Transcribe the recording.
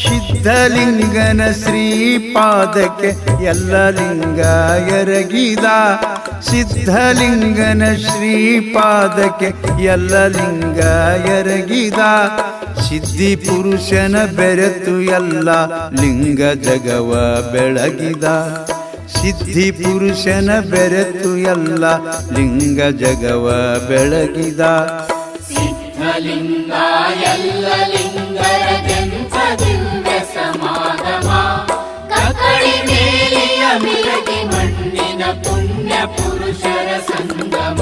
ಸಿದ್ಧಲಿಂಗನ ಶ್ರೀಪಾದಕ್ಕೆ ಎಲ್ಲ ಲಿಂಗ ಎರಗಿದ. ಸಿದ್ಧಲಿಂಗನ ಶ್ರೀಪಾದಕ್ಕೆ ಎಲ್ಲ ಲಿಂಗ ಎರಗಿದ. ಸಿದ್ಧಿ ಪುರುಷನ ಬೆರೆತು ಎಲ್ಲ ಲಿಂಗ ಜಗವ ಬೆಳಗಿದ. ಸಿದ್ಧಿ ಪುರುಷನ ಬೆರೆತು ಎಲ್ಲ ಲಿಂಗ ಜಗವ ಬೆಳಗಿದ. ಸಿದ್ಧಲಿಂಗ ಎಲ್ಲ ಲಿಂಗರದೆಂಥ ದಿವ್ಯ ಸಮಾಗಮ. ಕಕ್ಕಳಿ ಮೇಲಿಯ ಮಿರಗಿ ಮಣ್ಣಿನ ಪುಣ್ಯ ಪುರುಷರ ಸಂಗಮ.